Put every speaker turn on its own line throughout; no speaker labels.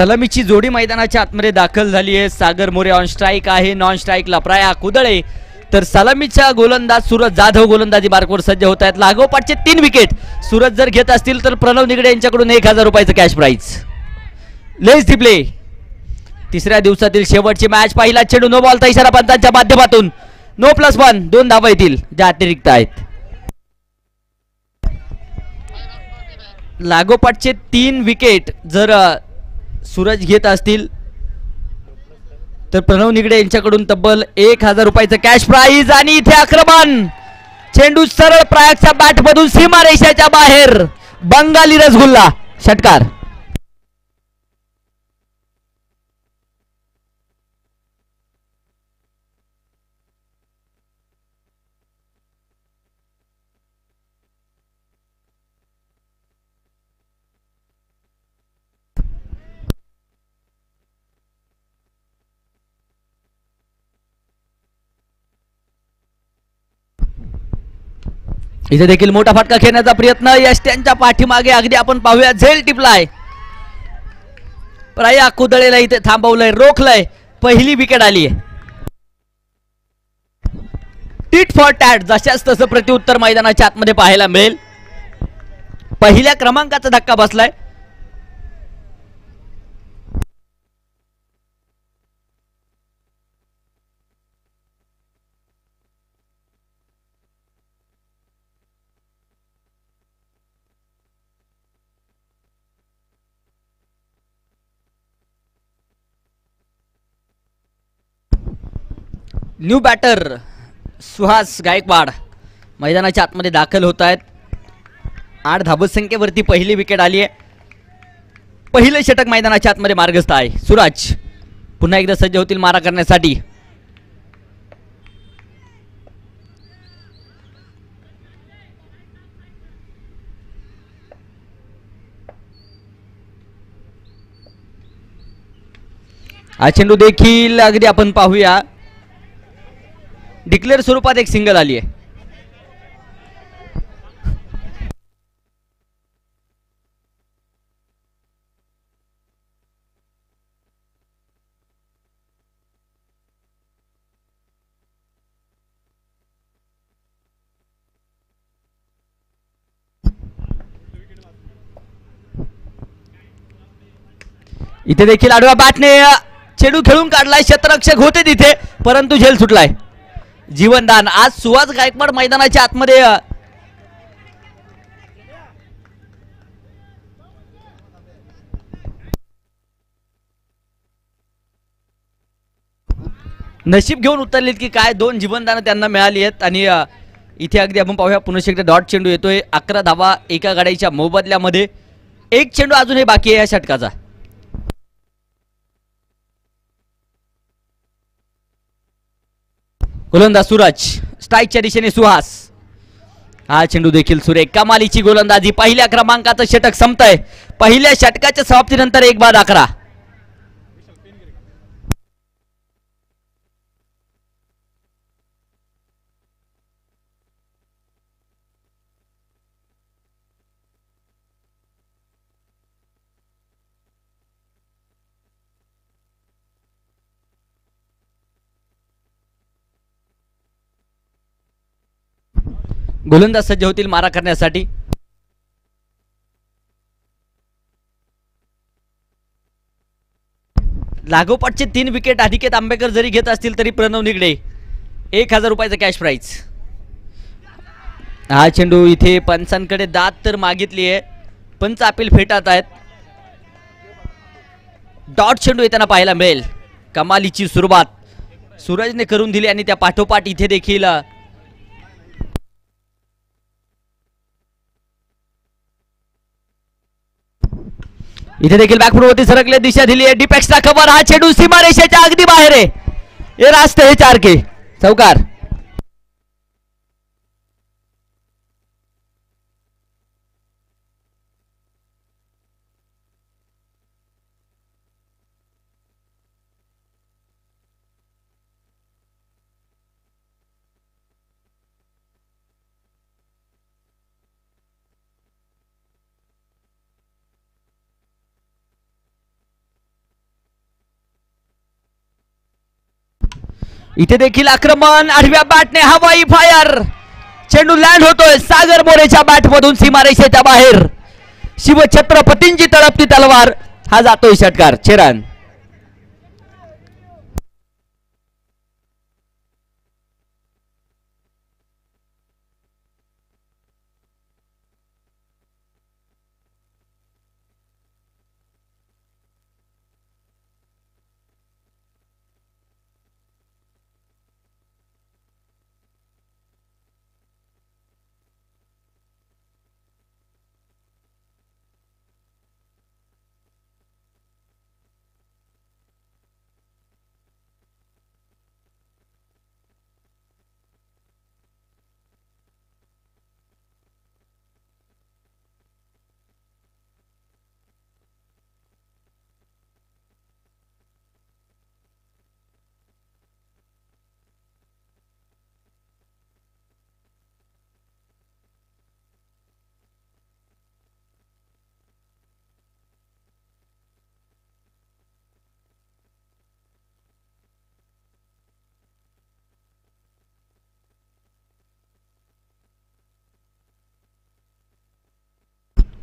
सलामीची जोडी मैदानाच्या आतमध्ये दाखल झाली आहे. सागर मोरे ऑन स्ट्राइक आहे, नॉन स्ट्राइकला प्रया कुदळे, तर सलामीचा गोलंदाज सूरज जाधव गोलंदाजी मार्कवर सज्ज होत आहेत. लागोपाठचे 3 विकेट सूरज जर घेत असतील तर प्रणव निगडे यांच्याकडून 1000 रुपयाचं cash prize. Let's the play. तिसऱ्या दिवसातील शेवटची मॅच. पहिला चेंडू नो बॉलचा इशारा पंतांच्या माध्यमातून. नो +1, 2 धावा येतील ज्या अतिरिक्त आहेत. लागोपाठचे 3 विकेट जर सूरज घेत असतील तर प्रणव निगडे यांच्याकडून तब्बल 1000 रुपयाचं कॅश प्राइज. आणि इथे आक्रमण. चेंडू सरळ प्रयागच्या बॅटमधून सीमारेषेच्या बाहेर. बंगाली रसगुल्ला षटकार. इथे देखील मोठा फटका खेळण्याचा प्रयत्न. यश त्यांच्या पाठीमागे. अगदी आपण पाहूया झेल टिपलाय. प्रया कुदळेला इथे थांबवलंय, रोखलंय. पहिली विकेट आली आहे. टिट फॉर टॅट जशाच तसं प्रत्युत्तर मैदानाच्या आतमध्ये पाहायला मिळेल. पहिल्या क्रमांकाचा धक्का बसलाय. न्यू बॅटर सुहास गायकवाड मैदानाच्या आतमध्ये दाखल होत आहेत. 8 धावसंख्येवरती पहिली विकेट आली आहे. पहिले षटक मैदानाच्या आतमध्ये मार्गस्थ आहे. सूरज पुन्हा एकदा सज्ज होतील मारा करण्यासाठी. हा चेंडू देखील अगदी आपण पाहूया डिक्लेअर स्वरूपात एक सिंगल आली आहे. इथे देखील आडव्या बॅटने चेंडू खेळून काढलाय. क्षेत्ररक्षक होते तिथे परंतु झेल सुटलाय. जीवनदान. आज सुहास गायकवाड मैदानाच्या आतमध्ये नशीब घेऊन उतरलीत की काय. 2 जीवनदान त्यांना मिळाली आहेत. आणि इथे अगदी आपण पाहूया पुन्हा एकदा डॉट चेंडू येतोय. 11 धावा एका गाड्याच्या मोबदल्यामध्ये. एक चेंडू अजूनही बाकी आहे या षटकाचा. गोलंदाज सूरज. स्ट्राईकच्या दिशेने सुहास. हा चेंडू देखील सुरेख. कमालीची गोलंदाजी. पहिल्या क्रमांकाचं षटक संपतंय. पहिल्या षटकाच्या समाप्तीनंतर 1 बाद 11. गोलंदाज सज्ज होतील मारा करण्यासाठी. लागोपाठचे 3 विकेट अनिकेत आंबेकर जरी घेत असतील तरी प्रणव निगडे 1000 रुपयाचं कॅश प्राइज. हा चेंडू इथे पंचांकडे दाद तर मागितली आहे. पंच अपील फेटात आहेत. डॉट चेंडू येताना पाहायला मिळेल. कमालीची सुरुवात सूरजने करून दिली आणि त्या पाठोपाठ इथे देखील बॅकफुटवरती सरकले. दिशा दिली आहे. Deep extra cover. हा चेंडू सीमारेषेच्या अगदी बाहेर आहे. हे रास्ते हे 4 के चौकार. इथे देखील आक्रमण, आडव्या बॅटने हवाई फायर, चेंडू लँड होतोय सागर मोरेच्या बॅट मधून सीमारेषेच्या बाहेर. शिवछत्रपतींची तळपती तलवार, हा जातोय षटकार. 6 रन.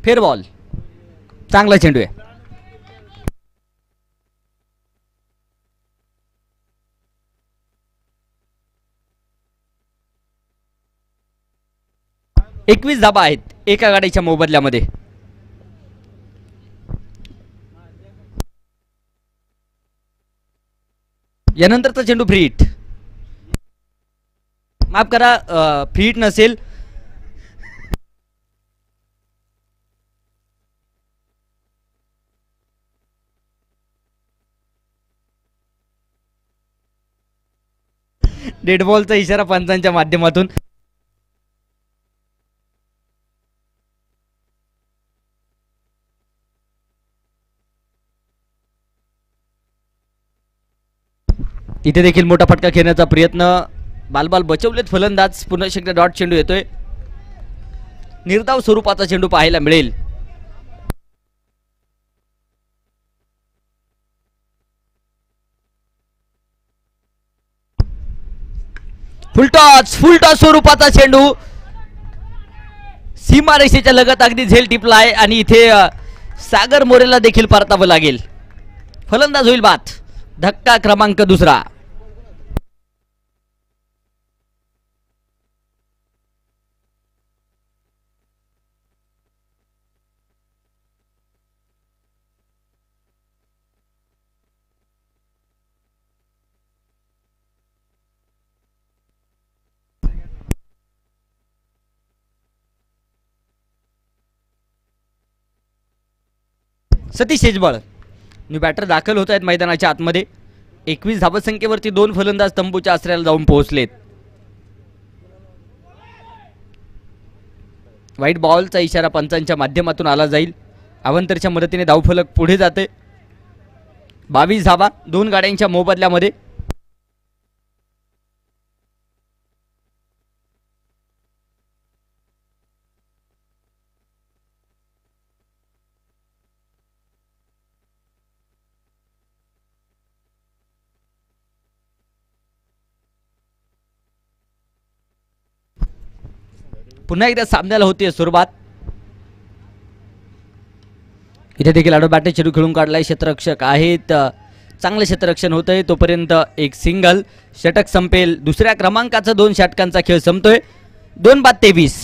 फेर बॉल, चांगला चेंडू आहे. एकवीस धाबा आहेत एका गाडीच्या मोबदल्यामध्ये. यानंतरचा चेंडू फ्री हिट, माफ करा फ्री हिट नसेल, डेड बॉलचा इशारा पंचांच्या माध्यमातून. इथे देखील मोठा फटका खेळण्याचा प्रयत्न, बालबाल बचवलेत फलंदाज. पुन्हा एकदा डॉट चेंडू येतोय, निर्धाव स्वरूपाचा चेंडू पाहायला मिळेल. फुलटॉस स्वरूपाचा चेंडू सीमारेषेच्या लगत अगदी झेल टिपलाय आणि इथे सागर मोरेला देखील परतावं लागेल. फलंदाज होईल बाद. धक्का क्रमांक दुसरा. सतीश शेजबळ न्यू बॅटर दाखल होत आहेत मैदानाच्या आतमध्ये. 21 धावसंख्येवरती 2 फलंदाज तंबूच्या आश्रयाला जाऊन पोहोचलेत. व्हाईट बॉलचा इशारा पंचांच्या माध्यमातून आला जाईल. अवंतरच्या मदतीने धावफलक पुढे जाते. 22 धावा 2 गाड्यांच्या मोबदल्यामध्ये. पुन्हा एकदा सामन्याला होती सुरुवात. इथे देखील आडो बॅटे चेंडू खेळून काढलाय. क्षेत्ररक्षक आहेत, चांगलं क्षेत्ररक्षण होतंय. तोपर्यंत एक सिंगल. षटक संपेल. दुसऱ्या क्रमांकाचा 2 षटकांचा खेळ संपतोय. 2-23.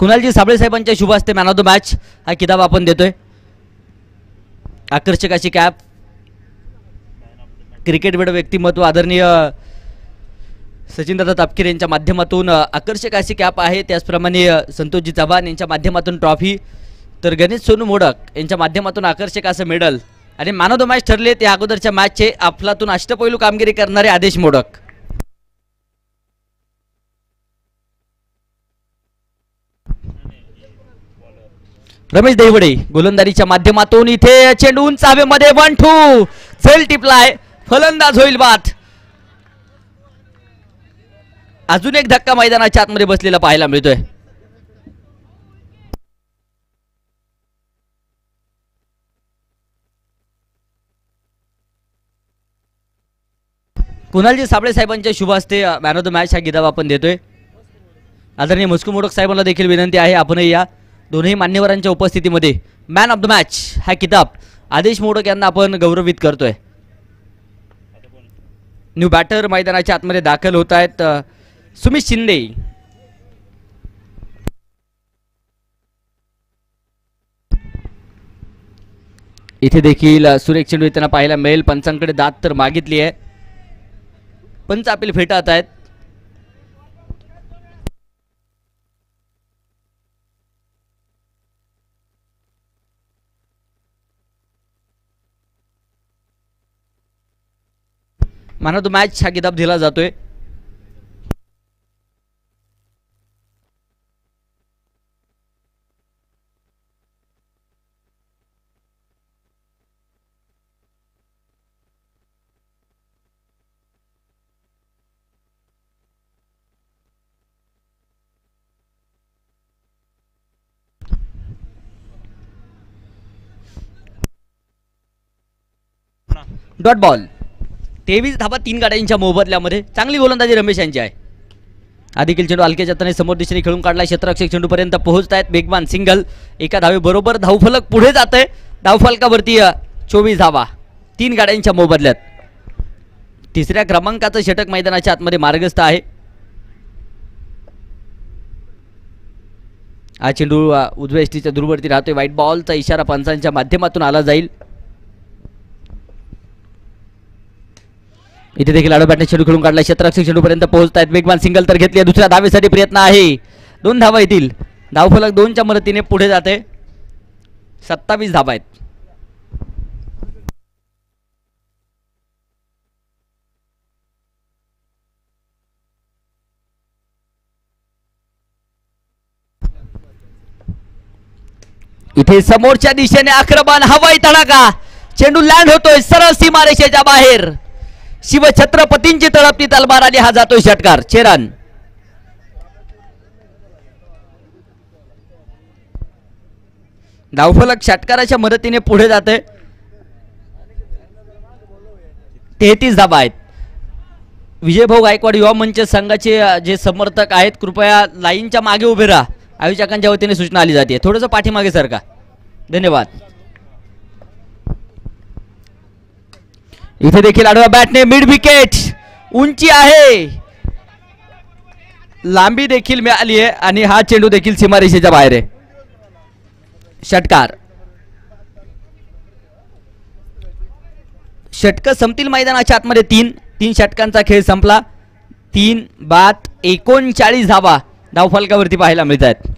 कुणालजी साबळे साहेबांच्या शुभ हस्ते मॅन ऑफ द मॅच हा किताब आपण देतोय. आकर्षक अशी कॅप, क्रिकेट वेड व्यक्तिमत्व आदरणीय सचिनदादा तापकीर यांच्या माध्यमातून आकर्षक अशी कॅप आहे. त्याचप्रमाणे संतोषजी चव्हाण यांच्या माध्यमातून ट्रॉफी, तर गणेश सोनू मोडक यांच्या माध्यमातून आकर्षक असं मेडल. आणि मॅन ऑफ द मॅच ठरले त्या अगोदरच्या मॅचचे अफलातून अष्टपैलू कामगिरी करणारे आदेश मोडक. रमेश देवडे गोलंदाजीच्या माध्यमातून इथे चेंडू उंच हवेमध्ये 1-2 झेल टिपलाय. फलंदाज होईल बाद. अजून एक धक्का मैदानाच्या आतमध्ये बसलेला पाहायला मिळतोय. कुणालजी साबळे साहेबांच्या शुभ हस्ते मॅन ऑफ द मॅच हा किताब आपण देतोय. आदरणीय मुस्कू मोडक साहेबांना देखील विनंती आहे आपणही या दोन्ही मान्यवरांच्या उपस्थितीमध्ये मॅन ऑफ द मॅच हा किताब आदेश मोडक यांना आपण गौरवित करतोय. न्यू बॅटर मैदानाच्या आतमध्ये दाखल होत आहेत सुमित शिंदे. इथे देखील सुरेख चेंडू येताना पाहायला मिळेल. पंचांकडे दात तर मागितली आहे, पंच अपील फेटाळत आहेत. मॅन ऑफ द मॅच हा किताब दिला जातोय. डॉट बॉल 23 धावा 3 गाड्यांच्या मोबदल्यामध्ये. चांगली गोलंदाजी रमेश यांची आहे. आदिकील चेंडू हलक्या जाताना समोर दिशेने खेळून काढला. क्षेत्ररक्षक चेंडू पर्यंत पोहोचतायत. बेगवान सिंगल एका धावे बरोबर धावफलक पुढे जात आहे. धावफलकावरती 24 धावा 3 गाड्यांच्या मोबदल्यात. तिसऱ्या क्रमांकाचं षटक मैदानाच्या आतमध्ये मार्गस्थ आहे. हा चेंडू उजव्या एसटीच्या दूरवरती राहतोय. व्हाईट बॉलचा इशारा पंचांच्या माध्यमातून आला जाईल. इथे देखील आडो बॅटने चेंडू खेळून काढला. क्षेत्ररक्षक चेंडू पर्यंत पोहोचतायत. वेगवान सिंगल तर घेतली. दुसऱ्या धावेसाठी प्रयत्न आहे. 2 धावा येतील. धावफलक 2च्या मदतीने पुढे जाते. 27 धावा आहेत. इथे समोरच्या दिशेने आक्रमण. हवाई तडाखा. चेंडू लँड होतोय सरळ सीमारेषेच्या बाहेर. शिवछत्रपतींची तळपती तलवार आणि हा जातोय षटकार. चेरन धावफलक षटकाराच्या मदतीने पुढे जाते. 33 धावा आहेत. विजयभाऊ गायकवाड युवा मंच संघाचे जे समर्थक आहेत कृपया लाईनच्या मागे उभे राहा. आयोजकांच्या वतीने सूचना आली जाते. थोडंसं पाठीमागे सरका. धन्यवाद. इथे देखील आडव्या बॅटने मिड विकेट. उंची आहे, लांबी देखील मिळाली आहे आणि हा चेंडू देखील सीमारेषेच्या बाहेर आहे. षटकार. षटक संपतील मैदानाच्या आतमध्ये. 3 षटकांचा खेळ संपला. 3 बाद 39 धावा धावफलकावरती पाहायला मिळत आहेत.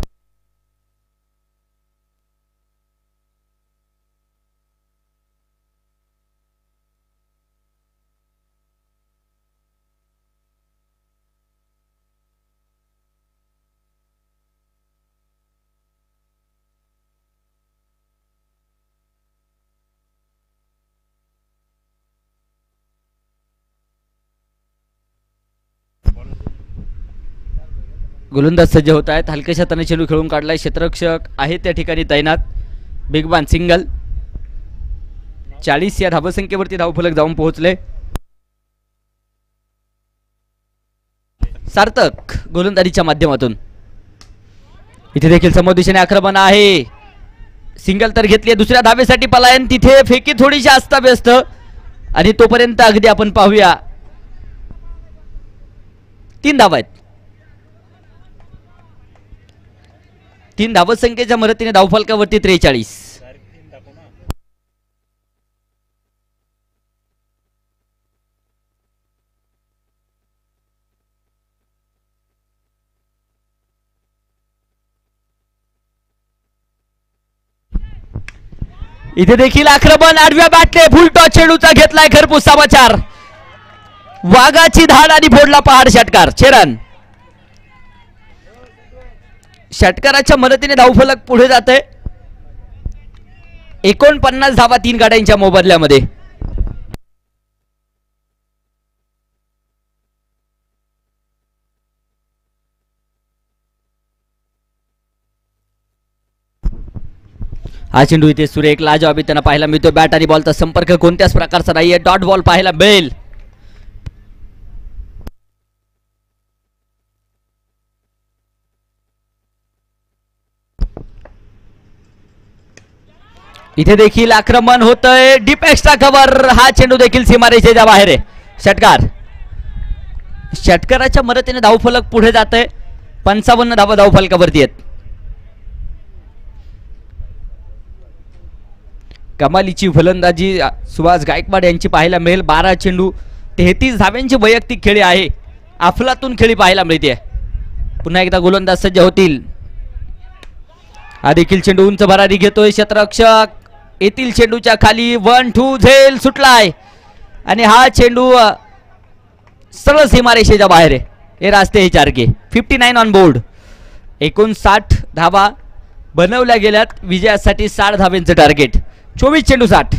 गोलंदाज सज्ज होत आहेत. हलक्याशा हाताने चेंडू खेळून काढलाय. क्षेत्ररक्षक आहे त्या ठिकाणी तैनात. बिगबान सिंगल. 40 या धावसंख्येवरती धावफलक जाऊन पोहोचले. सार्थक गोलंदाजीच्या माध्यमातून. इथे देखील समोर दिशेने आक्रमण आहे. सिंगल तर घेतली. दुसऱ्या धावेसाठी पलायन. तिथे फेकी थोडीशी अस्ताव्यस्त आणि तोपर्यंत अगदी आपण पाहूया 3 धावा आहेत. 3 धावसंख्येच्या मदतीने धावफलकावरती 43. इथे देखील आक्रमण. आडव्या बॅटने फुलटॉस चेंडूचा घेतलाय खरपूस समाचार. वाघाची धाड आणि फोडला पहाड. षटकार. चेरन षटकाराच्या मदतीने धावफलक पुढे जाते. 49 धावा 3 गाड्यांच्या मोबदल्यामध्ये. हा चेंडू इथे सुरेख लाजवाबी त्यांना पाहायला मिळतो. बॅट आणि बॉलचा संपर्क कोणत्याच प्रकारचा नाहीये. डॉट बॉल पाहायला मिळेल. इथे देखील आक्रमण होतंय, डीप एक्स्ट्रा कव्हर, हा चेंडू देखील सीमारेषेच्या बाहेर आहे. षटकार, षटकाराच्या मदतीने धावफलक पुढे जात आहे. 55 धावा धावफलकावरती आहेत. कमालीची फलंदाजी सुभाष गायकवाड यांची पाहायला मिळेल. 12 चेंडू 33 धाव्यांची वैयक्तिक खेळी आहे. अफलातून खेळी पाहायला मिळते. पुन्हा एकदा गोलंदाज सज्ज होतील. हा देखील चेंडू उंच भरारी घेतोय क्षेत्ररक्षक, येथील चेंडूच्या खाली 1-2 झेल सुटलाय आणि हा चेंडू सरळ सीमारेषेच्या बाहेर आहे. हे रास्ते हे 4 के. 59 ऑन बोर्ड. 59 धावा बनवल्या गेल्यात. विजयासाठी 60 धाव्यांचं टार्गेट. 24 चेंडू 60.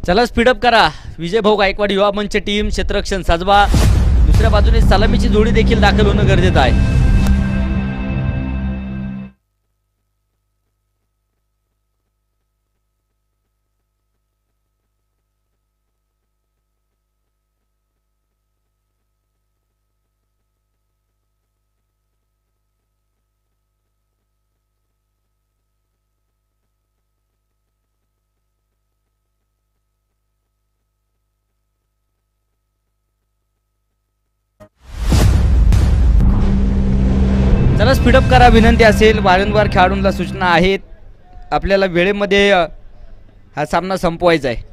चला स्पीडअप करा. विजय भाऊ गायकवाड युवा मंच टीम क्षेत्ररक्षण साजवा. दुसऱ्या बाजूने सलामीची जोडी देखील दाखल होणं गरजेचं आहे. चला स्पीडअप करा विनंती असेल. वारंवार खेळाडूंना सूचना आहेत. आपल्याला वेळेमध्ये हा सामना संपवायचा आहे.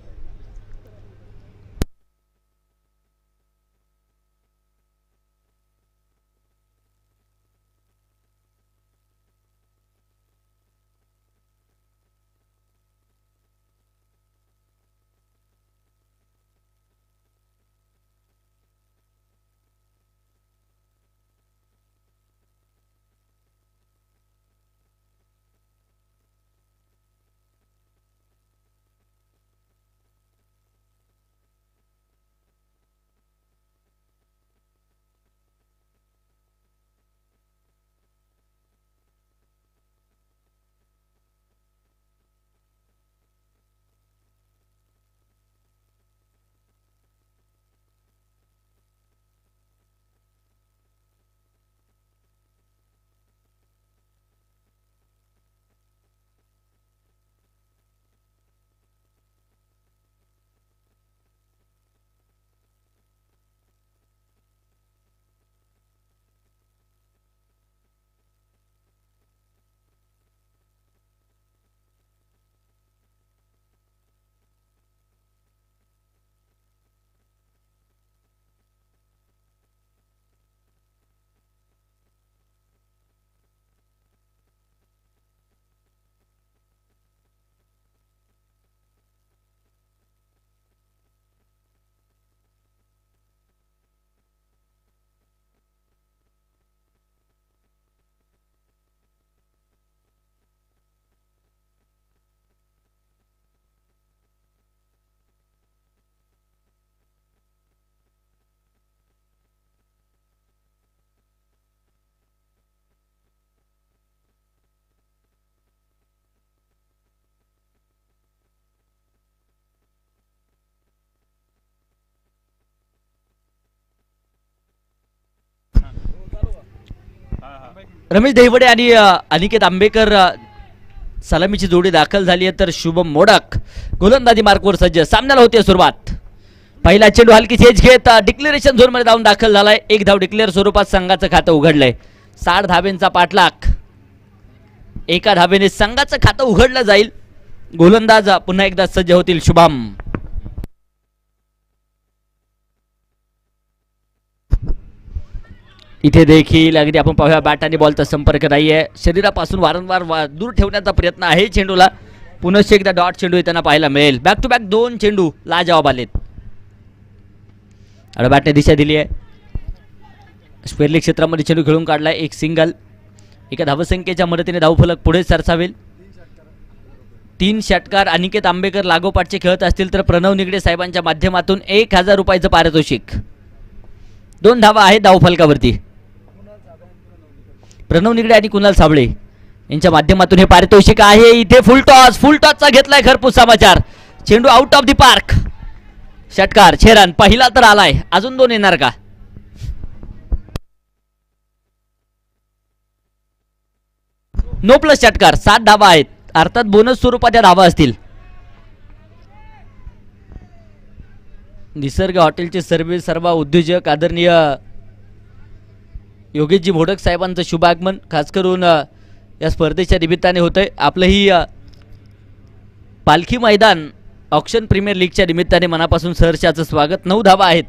रमेश दहिवडे आणि अनिकेत आंबेकर सलामीची जोडी दाखल झाली आहे. तर शुभम मोडक गोलंदाजी मार्कवर सज्ज. सामन्याला होती सुरुवात. पहिला चेंडू हलकी चेज घेत डिक्लेरेशन झोन मध्ये जाऊन दाखल झालाय. 1 धाव डिक्लेअर स्वरूपात संघाचं खातं उघडलंय. 60 धावेंचा पाठलाग. 1 धावेने संघाचं खातं उघडलं जाईल. गोलंदाज पुन्हा एकदा सज्ज होतील शुभम. इथे देखील अगदी आपण पाहूया बॅट आणि बॉलचा संपर्क नाहीये, शरीरापासून वारंवार दूर ठेवण्याचा प्रयत्न आहे चेंडूला. पुनश्च एकदा डॉट चेंडू येताना पाहायला मिळेल. बॅक टू बॅक 2 चेंडू लाजवाब आलेत. आणि बॅटने दिशा दिली आहे. स्क्वेअरली क्षेत्रामध्ये चेंडू खेळून काढलाय. एक सिंगल. एका धावसंख्येच्या मदतीने धावफलक पुढे सरसावेल. 3 षटकार अनिकेत आंबेकर लागोपाठचे खेळत असतील तर प्रणव निगडे साहेबांच्या माध्यमातून 1000 रुपयाचं पारितोषिक. 2 धावा आहेत धावफलकावरती. प्रणव निगडे आणि कुणाल साबळे यांच्या माध्यमातून हे पारितोषिक आहे. इथे फुल टॉसचा घेतलाय खरपूस समाचार. चेंडू आउट ऑफ द पार्क. षटकार 6 रन. पहिला तर आलाय, अजून 2 येणार का? नो प्लस षटकार. 7 धावा आहेत, अर्थात बोनस स्वरूपात या धावा असतील. निसर्ग हॉटेलचे सर्व उद्योजक आदरणीय योगेशजी भोडक साहेबांचं शुभागमन खास करून या स्पर्धेच्या निमित्ताने होतंय. आपलं ही पालखी मैदान ऑक्शन प्रीमियर लीगच्या निमित्ताने मनापासून सहर्षाचं स्वागत. 9 धावा आहेत.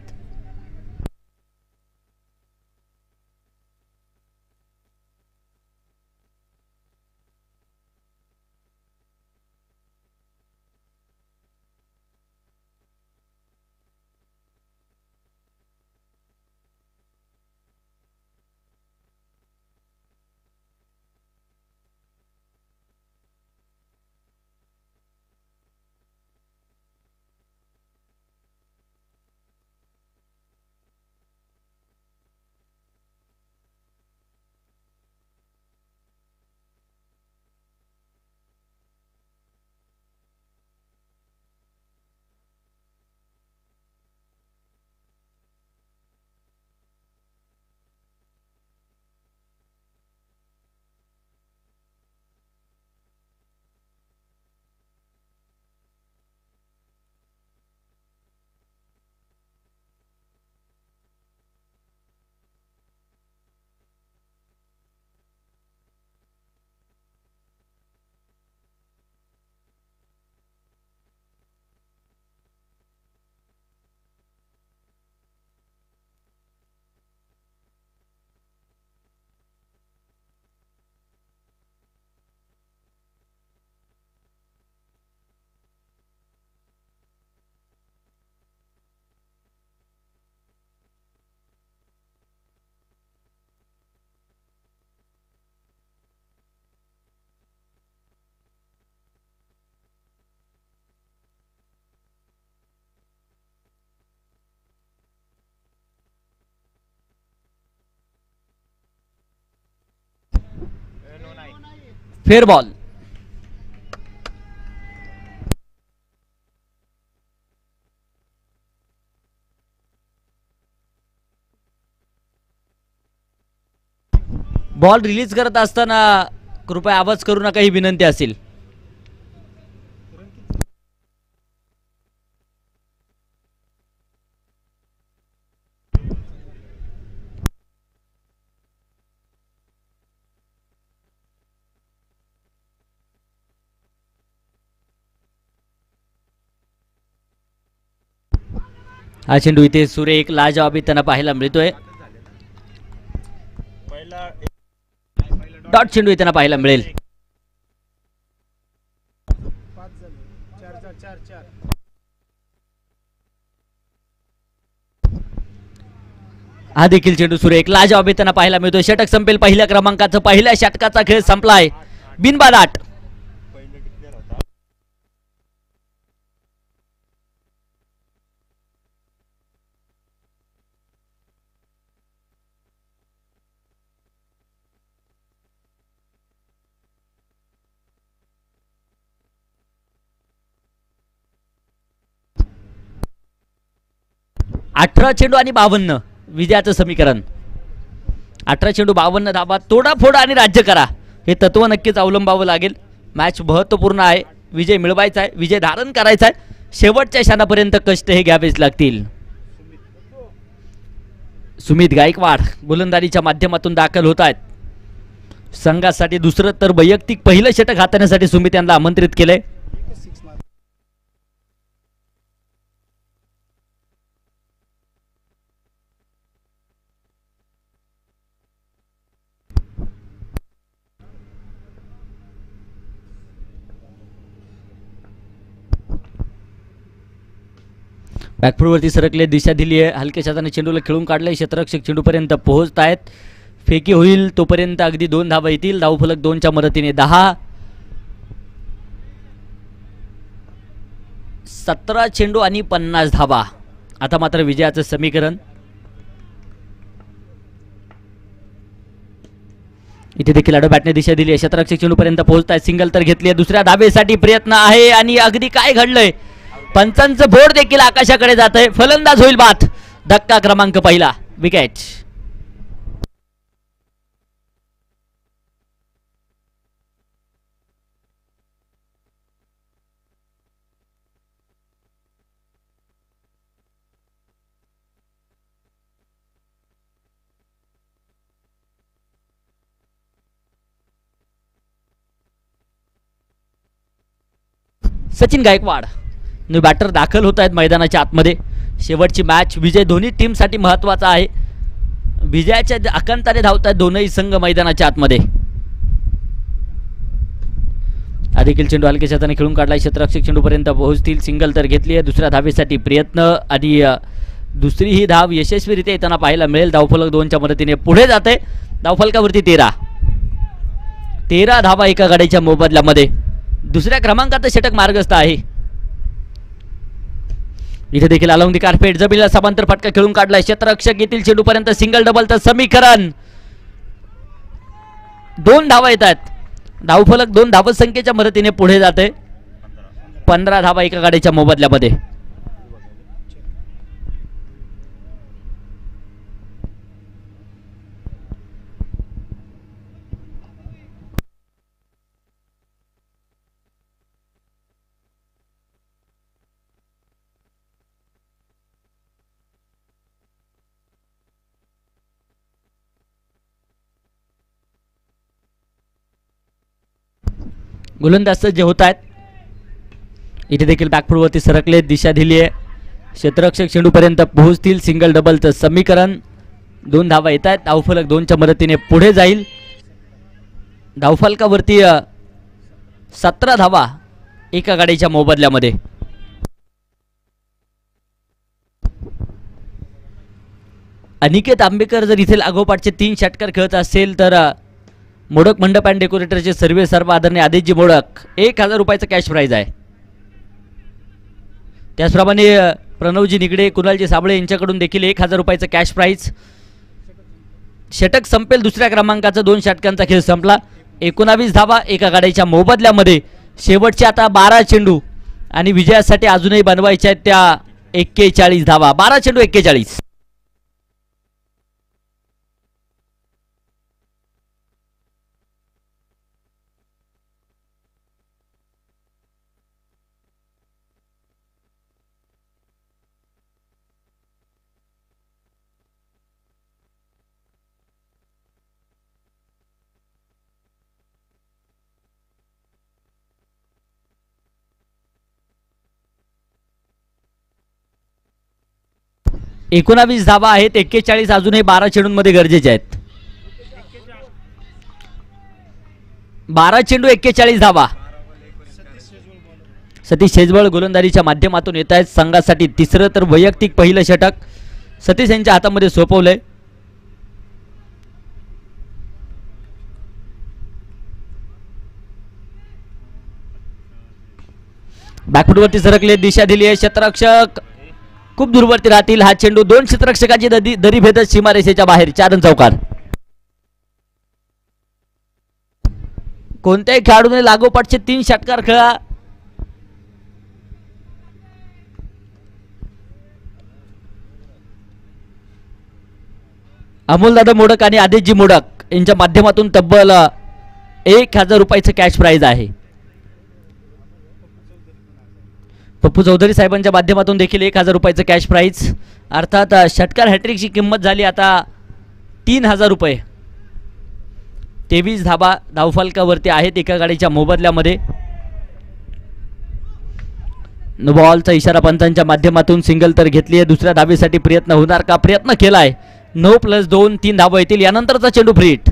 Fair ball. बॉल रिलीज करत असताना कृपया आवाज करू नका ही विनंती असेल. हा चेंडू इथे सुरेख लाजवाबी त्यांना पाहायला मिळतोय. डॉट चेंडू येताना पाहायला मिळेल. हा देखील चेंडू सुरेख लाजवाब येताना पाहायला मिळतोय. षटक संपेल पहिल्या क्रमांकाचं. पहिल्या षटकाचा खेळ संपलाय बिनबाद 8. अठरा चेंडू आणि 52 विजयाचं समीकरण. 18 चेंडू 52 धाबा. तोडा फोडा आणि राज्य करा हे तत्व नक्कीच अवलंबावं लागेल. मॅच महत्वपूर्ण आहे. विजय मिळवायचा आहे, विजय धारण करायचा आहे. शेवटच्या क्षणापर्यंत कष्ट हे घ्यावेच लागतील. सुमित गायकवाड गोलंदाजीच्या माध्यमातून दाखल होत आहेत. संघासाठी दुसरं तर वैयक्तिक पहिलं षटक हाताळण्यासाठी सुमित यांना आमंत्रित केलंय. बॅकफूटवरती सरकले, दिशा दिली आहे, हलक्या हाताने चेंडूला खेळून काढलंय, क्षेत्ररक्षक चेंडूपर्यंत पोहोचत आहेत, फेकी होईल तोपर्यंत अगदी 2 धावा येतील. धावफलक 2च्या मदतीने 10. 17 चेंडू आणि 50 धावा. आता मात्र विजयाचं समीकरण. इथे देखील आडो बॅटने दिशा दिली आहे, क्षेत्ररक्षक चेंडूपर्यंत पोहोचत आहे, सिंगल तर घेतली आहे, दुसऱ्या धावेसाठी प्रयत्न आहे आणि अगदी काय घडलंय, पंचांचं बोर्ड देखील आकाशाकडे जात आहे. फलंदाज होईल बाद. धक्का क्रमांक पहिला, wicket. Sachin Gaikwad new batter दाखल होत आहेत मैदानाच्या आतमध्ये. शेवटची मॅच विजय दोन्ही टीमसाठी महत्त्वाचा आहे. विजयाच्या आकांताने धावत आहेत दोनही संघ मैदानाच्या आतमध्ये. देखील चेंडू हलक्या हाताने खेळून काढला, क्षेत्ररक्षक चेंडूपर्यंत पोहोचतील, सिंगल तर घेतली आहे, दुसऱ्या धावेसाठी प्रयत्न आणि दुसरी ही धाव यशस्वीरित्या येताना पाहायला मिळेल. धावफलक 2च्या मदतीने पुढे जाते. धावफलकावरती 13 धावा एका गाडीच्या मोबदल्यामध्ये. दुसऱ्या क्रमांकात षटक मार्गस्थ आहे. इथे देखील अलॉंग दी कार्पेट जमिनीला समांतर फटका खेळून काढलाय, क्षेत्ररक्षक येथील चेंडूपर्यंत सिंगल डबलचं समीकरण. 2 धावा येत आहेत. धावफलक 2 धावसंख्येच्या मदतीने पुढे जाते. 15 धावा एका गाडीच्या मोबदल्यामध्ये. गोलंदाज सज्ज होत आहेत. इथे देखील बॅकफूटवरती सरकले, दिशा दिली आहे, क्षेत्ररक्षक चेंडूपर्यंत पोहोचतील, सिंगल डबलचं समीकरण. 2 धावा येत आहेत. धावफलक 2च्या मदतीने पुढे जाईल. धावफलकावरती 17 धावा एका गाडीच्या मोबदल्यामध्ये. अनिकेत आंबेकर जर इथे लागोपाठचे 3 षटकार खेळत असेल तर मोडक मंडप अँड डेकोरेटरचे सर्वे सर्व आदरणीय आदेशजी मोडक 1000 रुपयाचं कॅश प्राइज आहे. त्याचप्रमाणे प्रणवजी निगडे, कुणालजी साबळे यांच्याकडून देखील 1000 रुपयाचं कॅश प्राइज. षटक संपेल दुसऱ्या क्रमांकाचा 2 षटकांचा खेळ संपला. 19 धावा एका गाडीच्या मोबदल्यामध्ये. शेवटचे आता 12 चेंडू आणि विजयासाठी अजूनही बनवायच्या आहेत त्या 41 धावा. 12 चेंडू 41. एकोणावीस धावा आहेत. 41 अजूनही 12 चेंडूंमध्ये गरजेचे आहेत. 12 चेंडू 41 धावा. सतीश शेजवळ गोलंदाजीच्या माध्यमातून येत आहेत. संघासाठी तिसरं तर वैयक्तिक पहिलं षटक सतीश यांच्या हातामध्ये सोपवलंय. बॅकफूटवरती सरकले, दिशा दिली आहे, क्षेत्ररक्षक खूप दूरवरती राहतील. हा चेंडू 2 क्षेत्ररक्षकांची दरी भेदत सीमारेषेच्या बाहेर. 4 रन चौकार. कोणत्याही खेळाडूने लागोपाठचे 3 षटकार खेळा. अमोलदादा मोडक आणि आदेशजी मोडक यांच्या माध्यमातून तब्बल 1000 रुपयाचं कॅश प्राइज आहे. पप्पू चौधरी साहेबांच्या माध्यमातून देखील 1000 रुपयाचं कॅश प्राइज. अर्थात षटकार हॅट्रिकची किंमत झाली आता 3000 रुपये. 23 धाबा धावफलकावरती आहेत एका गाडीच्या मोबदल्यामध्ये. नो बॉलचा इशारा पंचांच्या माध्यमातून सिंगल तर घेतली आहे. दुसऱ्या धावेसाठी प्रयत्न होणार का? प्रयत्न केलाय. 9+2 3 धावा येतील. यानंतरचा चेंडू फ्रीट.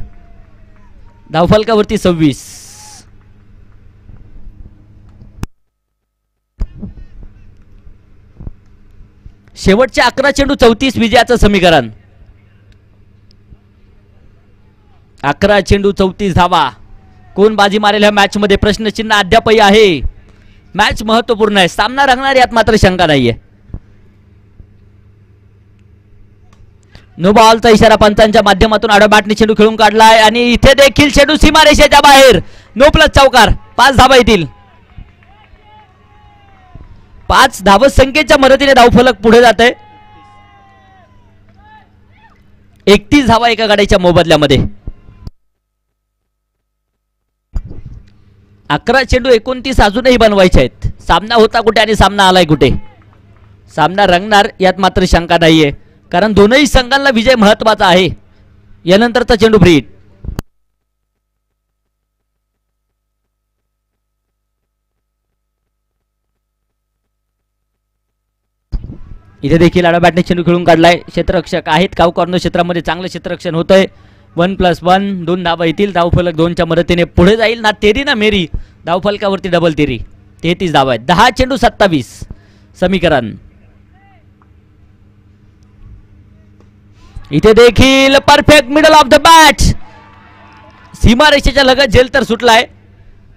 धावफलकावरती 26. शेवटचे 11 चेंडू 34 विजयाचं समीकरण. 11 चेंडू 34 धावा. कोण बाजी मारेल ह्या मॅच मध्ये प्रश्नचिन्ह अद्यापही आहे. मॅच महत्वपूर्ण आहे. सामना रंगणार यात मात्र शंका नाहीये. नो बॉलचा इशारा पंचांच्या माध्यमातून आडोबॅटने चेंडू खेळून काढलाय आणि इथे देखील चेंडू सीमारेषेच्या बाहेर. नो प्लस चौकार. 5 धावा येतील. 5 धावत संख्येच्या मदतीने धावफलक पुढे जात आहे. 31 धावा एका गाड्याच्या मोबदल्यामध्ये. 11 चेंडू 29 अजूनही बनवायचे आहेत. सामना होता कुठे आणि सामना आलाय कुठे. सामना रंगणार यात मात्र शंका नाहीये, कारण दोनही संघांना विजय महत्वाचा आहे. यानंतरचा चेंडू फ्री हिट. इथे देखील आडोबॅटने चेंडू खेळून काढलाय. क्षेत्ररक्षक आहेत काव कॉर्नर क्षेत्रामध्ये चांगलं क्षेत्ररक्षण होतंय. 1+1 2 धावा येतील. धावफलक 2च्या मदतीने पुढे जाईल. ना तेरी ना मेरी. धावफलकावरती डबल तेरी. 33 धावा आहेत. 10 चेंडू 27 समीकरण. इथे देखील perfect middle of the bat. सीमारेषेच्या लगत झेल तर सुटलाय,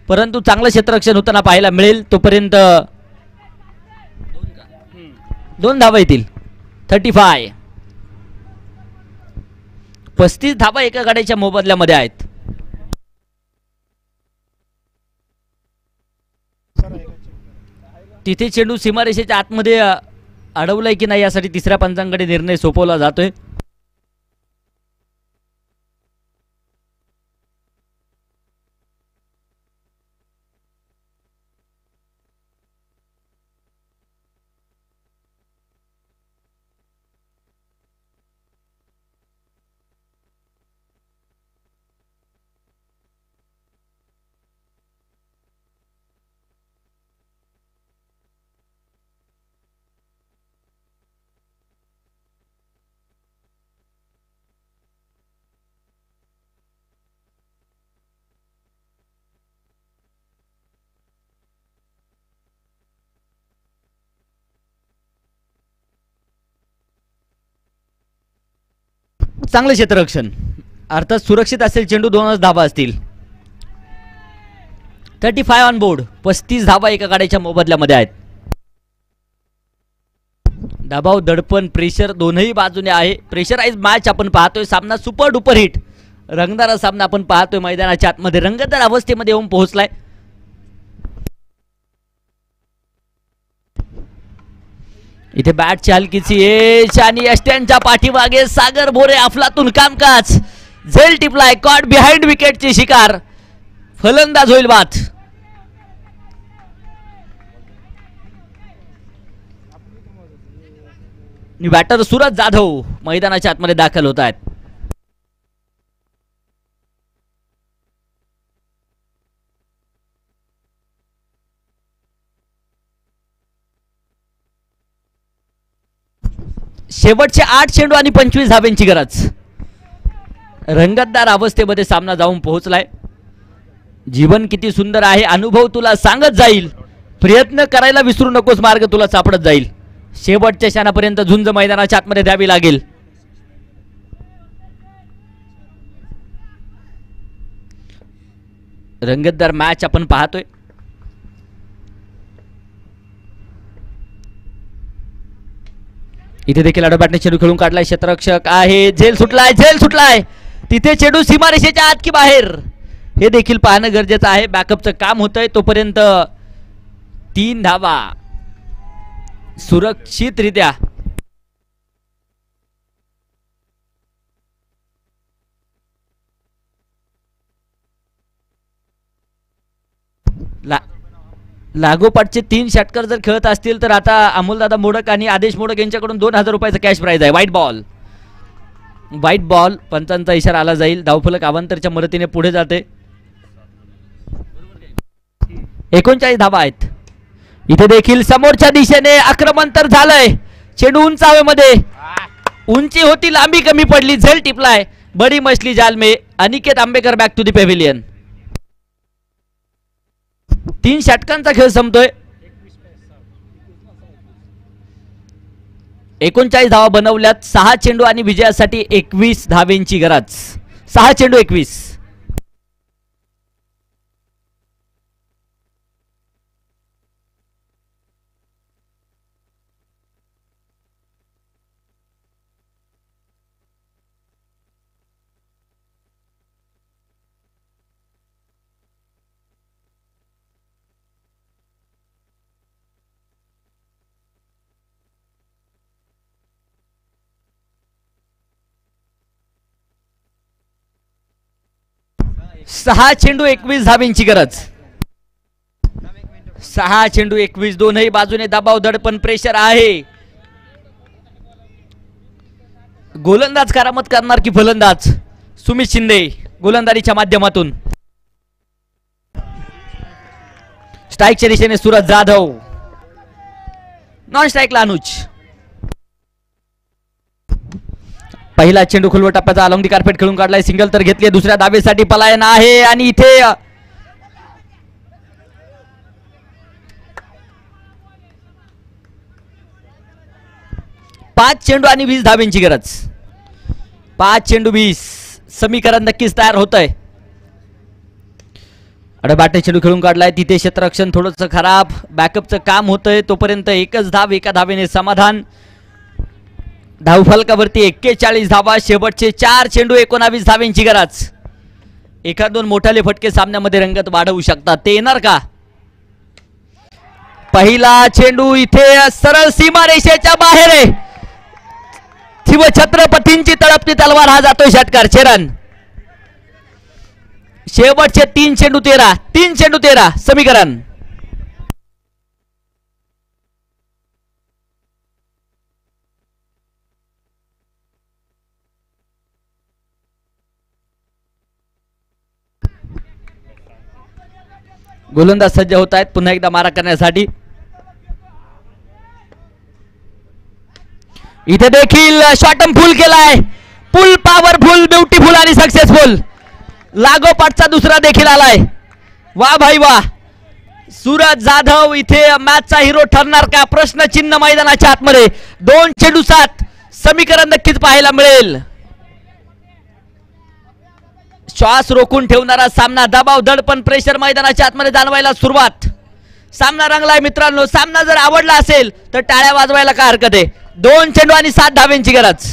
परंतु चांगलं क्षेत्ररक्षण होताना पाहायला मिळेल. तोपर्यंत 2 धावा येतील. 35 35 धावा एका गाड्याच्या मोबदल्यामध्ये आहेत. तिथे चेंडू सीमारेषेच्या आतमध्ये अडवलाय की नाही यासाठी तिसऱ्या पंचांकडे निर्णय सोपवला जातोय. चांगलं क्षेत्ररक्षण अर्थात सुरक्षित असेल चेंडू. 2च धावा असतील. 35 ऑन बोर्ड. 35 धावा एका गाड्याच्या मोबदल्यामध्ये आहेत. दबाव दडपण प्रेशर दोनही बाजूने आहे. प्रेशराइज मॅच आपण पाहतोय. सामना सुपर डुपर हिट रंगणारा सामना आपण पाहतोय. मैदानाच्या आतमध्ये रंगतदार अवस्थेमध्ये येऊन पोहोचलाय. इथे बॅटची हलकीची एज आणि यष्ट्यांच्या पाठीमागे सागर मोरे अफलातून कामकाज. झेल टिपलाय. कॉट बिहाइंड विकेटची शिकार. फलंदाज होईल बाद. बॅटर सूरज जाधव मैदानाच्या आतमध्ये दाखल होत आहेत. शेवटचे 8 चेंडू आणि 25 धाब्यांची गरज. रंगतदार अवस्थेमध्ये सामना जाऊन पोहोचलाय. जीवन किती सुंदर आहे अनुभव तुला सांगत जाईल. प्रयत्न करायला विसरू नकोस, मार्ग तुला सापडत जाईल. शेवटच्या क्षणापर्यंत झुंज मैदानाच्या आतमध्ये द्यावी लागेल. रंगतदार मॅच आपण पाहतोय. इथे देखील आडोबॅटने चेंडू खेळून काढलाय. क्षेत्ररक्षक आहे. झेल सुटलाय. झेल सुटलाय. तिथे चेंडू सीमारेषेच्या आत की बाहेर हे देखील पाहणं गरजेचं आहे. बॅकअपचं काम होतंय. तोपर्यंत 3 धावा सुरक्षितरित्या. लागोपाठचे 3 षटकर जर खेळत असतील तर आता अमोलदादा मोडक आणि आदेश मोडक यांच्याकडून 2000 रुपयाचं कॅश प्राइज आहे. White ball. White ball. पंचांचा इशारा आला जाईल. धावफलक अवांतरच्या मदतीने पुढे जाते. 39 धावा आहेत. इथे देखील समोरच्या दिशेने आक्रमण तर झालंय. चेंडू उंच हवेमध्ये. उंची होती, लांबी कमी पडली. झेल टिपलाय. बडी मछली जाल में. Aniket Ambekar back to the pavilion. 3 षटकांचा खेळ संपतोय. 39 धावा बनवल्यात. 6 चेंडू आणि विजयासाठी 21 धावेंची गरज. 6 चेंडू 21. सहा चेंडू 21 धावेंची गरज. 6 चेंडू 21. दोनही बाजूने दबाव, दडपण, प्रेशर आहे. गोलंदाज करामत करणार की फलंदाज? सुमित शिंदे गोलंदाजीच्या माध्यमातून. स्ट्राईकच्या दिशेने सूरज जाधव. नॉन स्ट्राईकला अनुज. पहिला चेंडू खुलवट टप्प्याचा अलॉंग दी कार्पेट खेळून काढलाय. सिंगल तर घेतली. दुसऱ्या धावेसाठी पलायन आहे आणि इथे 5 चेंडू आणि 20 धावेंची गरज. 5 चेंडू 20. समीकरण नक्कीच तयार होत आहे. अडबाटे चेंडू खेळून काढलाय. तिथे क्षेत्ररक्षण थोडंसं खराब. बॅकअपचं काम होतंय. तोपर्यंत एकच धाव, एका धावेने समाधान. धावफलकावरती 41 धावा. शेवटचे 4 चेंडू 19 धावेंची गरज. एका दोन मोठाले फटके सामन्यामध्ये रंगत वाढवू शकतात. ते येणार का? पहिला चेंडू इथे सरळ सीमारेषेच्या बाहेर आहे. शिवछत्रपतींची तळपती तलवार. हा जातोय षटकार. चेरन. शेवटचे 3 चेंडू 13. 3 चेंडू 13. समीकरण. गोलंदाज सज्ज होत आहेत पुन्हा एकदा मारा करण्यासाठी. इथे देखील शॉटम फुल केलाय. फुल पॉवरफुल, ब्युटिफुल आणि सक्सेसफुल. लागोपाठचा दुसरा देखील आलाय. वा भाई वा. सूरज जाधव इथे मॅचचा हिरो ठरणार का? प्रश्नचिन्ह मैदानाच्या आतमध्ये. 2 चेंडू 7. समीकरण नक्कीच पाहायला मिळेल. श्वास रोखून ठेवणारा सामना. दबाव, दडपण, प्रेशर मैदानाच्या आतमध्ये जाणवायला सुरुवात. सामना रंगलाय मित्रांनो. सामना जर आवडला असेल तर टाळ्या वाजवायला काय हरकत आहे. 2 चेंडू आणि 7 धावेंची गरज.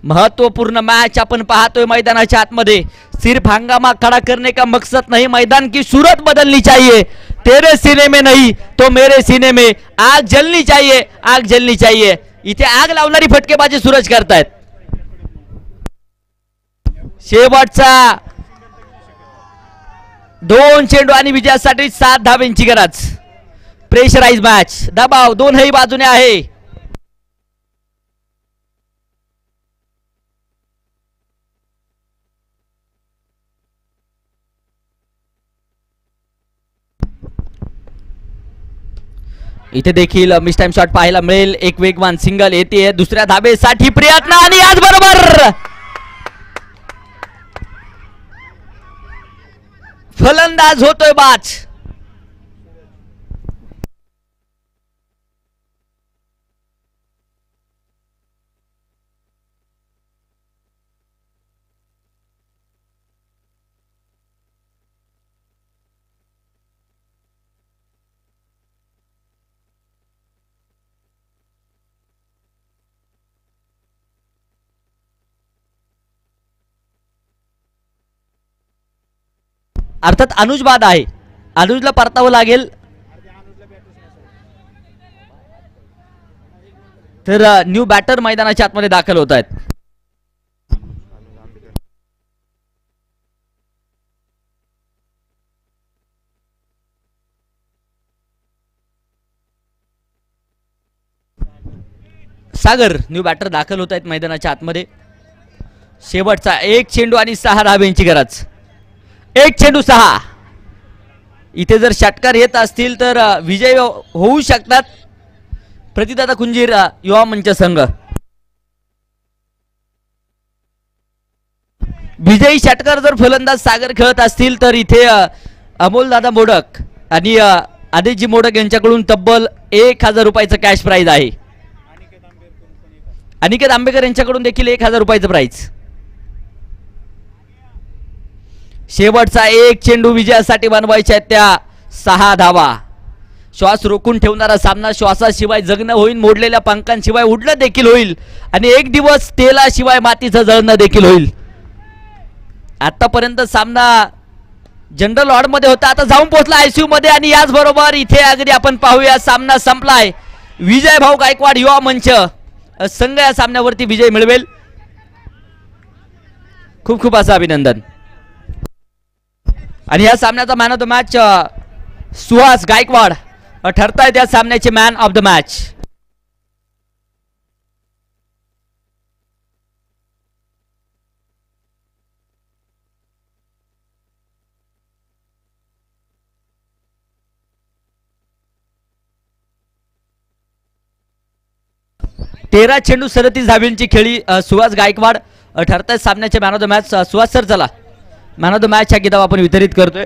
महत्वपूर्ण मॅच आपण पाहतोय मैदानाच्या आतमध्ये. सिर्फ हंगामा खड़ा करने का मकसद नहीं, मैदान की सूरत बदलनी चाहिए. तेरे सीने में नहीं तो मेरे सीने में आग जलनी चाहिए. आग जलनी चाहिए. इथे आग लावणारी फटकेबाजी सूरज करतायत. शेवटचा 2 चेंडू आणि विजयासाठी 7 धावेंची गरज. Pressurise match. दबाव दोनही बाजूने आहे. इथे देखील मिस टाइम शॉट पाहायला मिळेल. एक वेगवान सिंगल येते. दुसऱ्या धाबेसाठी प्रयत्न आणि याच बरोबर फलंदाज होतोय बाच. अर्थात अनुज बाद आहे. अनुजला परतावं लागेल. तर न्यू बॅटर मैदानाच्या आतमध्ये दाखल होत आहेत. सागर न्यू बॅटर दाखल होत आहेत मैदानाच्या आतमध्ये. शेवटचा 1 चेंडू आणि 6 धावेंची गरज. 1 चेंडू 6. इथे जर षटकार येत असतील तर विजय होऊ शकतात प्रतिदाता कुंजीर युवा मंच संघ. विजयी षटकार जर फलंदाज सागर खेळत असतील तर इथे अमोल दादा मोडक आणि आदिजी मोडक यांच्याकडून तब्बल 1000 रुपयाचं कॅश प्राइज आहे. अनिकेत आंबेकर यांच्याकडून देखील 1000 रुपयाचं प्राइज. शेवटचा एक चेंडू विजयासाठी बनवायच्या आहेत त्या 6 धावा. श्वास रोखून ठेवणारा सामना, श्वासाशिवाय जगणं होईल, मोडलेल्या पंखांशिवाय उडणं देखील होईल आणि एक दिवस तेलाशिवाय मातीचं जळणं देखील होईल. आतापर्यंत सामना जनरल वॉर्ड मध्ये होता, आता जाऊन पोहोचला आयसीयू मध्ये आणि याचबरोबर इथे अगदी आपण पाहूया सामना संपलाय. विजय भाऊ गायकवाड युवा मंच संघ या सामन्यावरती विजय मिळवेल. खूप खूप असं अभिनंदन. आणि या सामन्याचा man of the match Suhas Gaikwad ठरतायत या सामन्याचे मॅन ऑफ द मॅच. तेरा चेंडू 37 धावींची खेळी सुहास गायकवाड ठरतायत सामन्याचे man of the match. Suhas sir चला, मॅन ऑफ द मॅच ह्या किताब आपण वितरित करतोय.